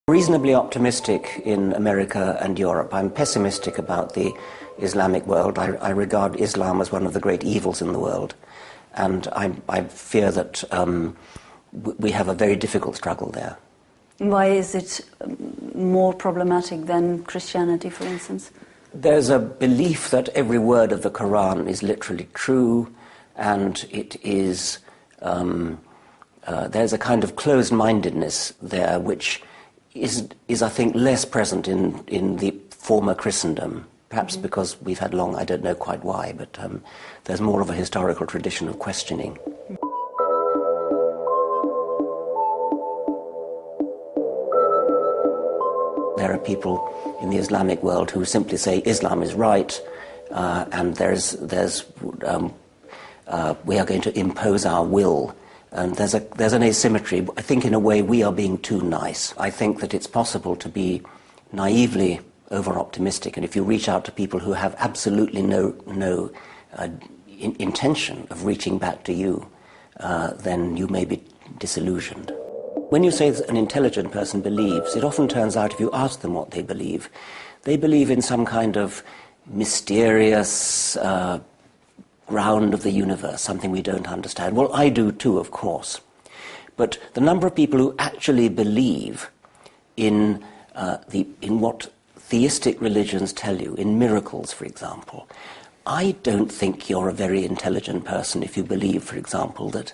Reasonably optimistic in America and Europe. I'm pessimistic about the Islamic world. I regard Islam as one of the great evils in the world, and I fear that we have a very difficult struggle there. Why is it more problematic than Christianity, for instance? There's a belief that every word of the Quran is literally true, and it is there's a kind of closed-mindedness there which is I think less present in the former Christendom, perhaps because we've had long, I don't know quite why, but there's more of a historical tradition of questioning. There are people in the Islamic world who simply say Islam is right, and we are going to impose our will. And there's an asymmetry. I think in a way we are being too nice. I think that it's possible to be naively over-optimistic, and if you reach out to people who have absolutely no intention of reaching back to you, then you may be disillusioned. When you say that an intelligent person believes, it often turns out if you ask them what they believe in some kind of mysterious ground of the universe, something we don't understand. Well, I do too, of course. But the number of people who actually believe in what theistic religions tell you, in miracles, for example, I don't think you're a very intelligent person if you believe, for example, that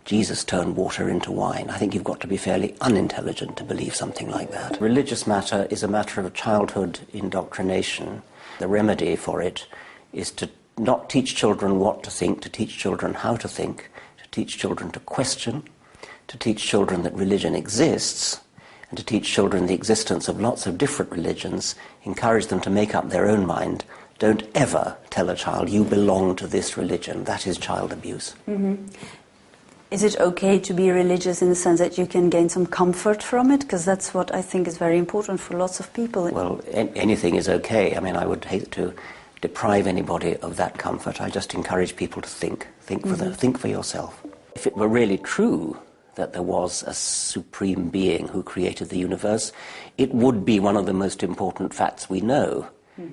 Jesus turned water into wine. I think you've got to be fairly unintelligent to believe something like that. Religious matter is a matter of childhood indoctrination. The remedy for it is to not teach children what to think, to teach children how to think, to teach children to question, to teach children that religion exists, and to teach children the existence of lots of different religions, encourage them to make up their own mind. Don't ever tell a child, you belong to this religion. That is child abuse. Mm-hmm. Is it okay to be religious in the sense that you can gain some comfort from it? Because that's what I think is very important for lots of people. Well, anything is okay. I mean, I would hate to deprive anybody of that comfort. I just encourage people to think for yourself. If it were really true that there was a supreme being who created the universe, it would be one of the most important facts we know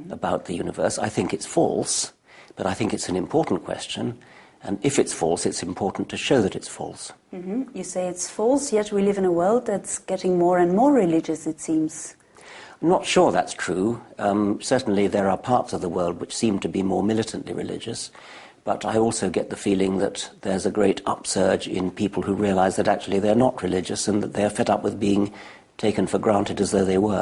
about the universe. I think it's false, but I think it's an important question. And if it's false, it's important to show that it's false. You say it's false, yet we live in a world that's getting more and more religious, it seems. I'm not sure that's true. Certainly there are parts of the world which seem to be more militantly religious, but I also get the feeling that there's a great upsurge in people who realize that actually they're not religious and that they're fed up with being taken for granted as though they were.